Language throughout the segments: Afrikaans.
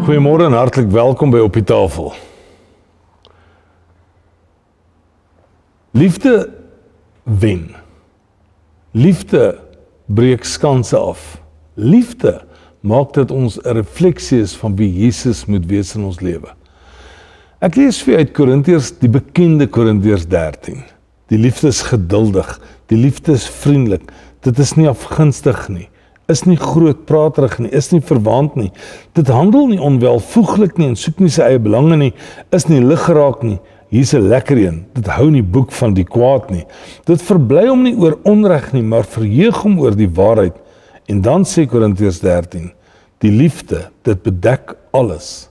Goeiemôre en hartlik welkom by Op die Tafel. Liefde wen. Liefde breek skanse af. Liefde maak dat ons 'n refleksie is van wie Jesus moet wees in ons lewe. Ek lees vir uit Korintiërs, die bekende Korintiërs 13. Die liefde is geduldig, die liefde is vriendelik, dit is nie afgunstig nie, is nie grootpraterig nie, is nie verwaand nie, dit handel nie onwelvoeglik nie en soek nie sy eie belange nie, is nie liggeraak nie, hier's 'n lekker een, dit hou nie boek van die kwaad nie, dit verbly hom nie oor onreg nie, maar verheug hom oor die waarheid. En dan sê Korintiërs 13, die liefde, dit bedek alles,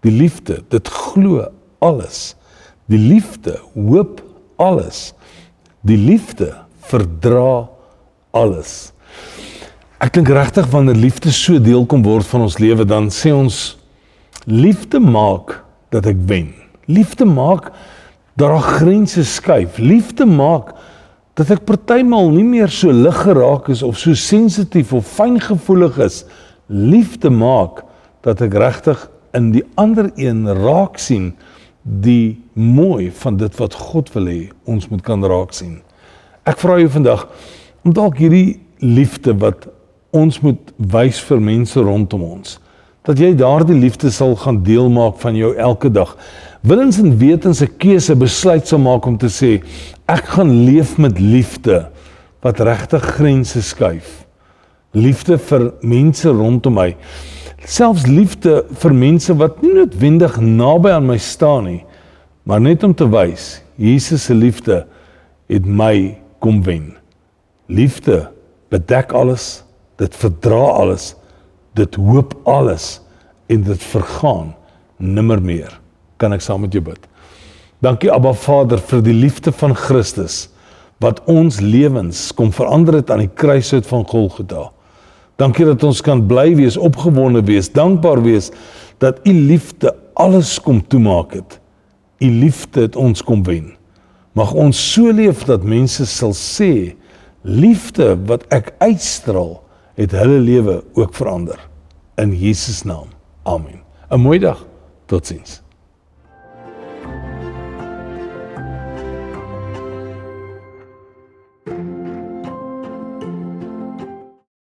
die liefde, dit glo alles, die liefde hoop alles, die liefde verdra alles. Ek dink regtig wanneer liefde so deel kom word van ons lewe, dan sê ons, liefde maak dat ek wen. Liefde maak dat daar grense skuif. Liefde maak dat ek partymal nie meer so lig geraak is of so sensitief of fyngevoelig is. Liefde maak dat ek regtig in die ander een raak sien die mooi van dit wat God wil hê ons moet kan raak sien. Ek vra jou vandag om dalk hierdie liefde wat ons moet wys vir mense rondom ons, dat jy daardie liefde sal gaan deel maak van jou elke dag. Willens en wetens 'n keuse besluit sal maak om te sê, ek gaan leef met liefde wat regtig grense skuif. Liefde vir mense rondom my. Selfs liefde vir mense wat nie noodwendig naby aan my staan nie, maar net om te wys, Jesus se liefde het my kom wen. Liefde bedek alles, dit verdra alles, dit hoop alles en dit vergaan nimmer meer. Kan ek saam met jou bid? Dankie Abba Vader vir die liefde van Christus wat ons lewens kom verander het aan die kruishout van Golgotha. Dankie dat ons kan bly wees, opgewonde wees, dankbaar wees dat U liefde alles kom toemaak het. U liefde het ons kom wen. Mag ons so leef dat mense sal sê, liefde wat ek uitstraal, het hulle lewe ook verander. In Jesus naam. Amen. 'n Mooi dag. Totsiens.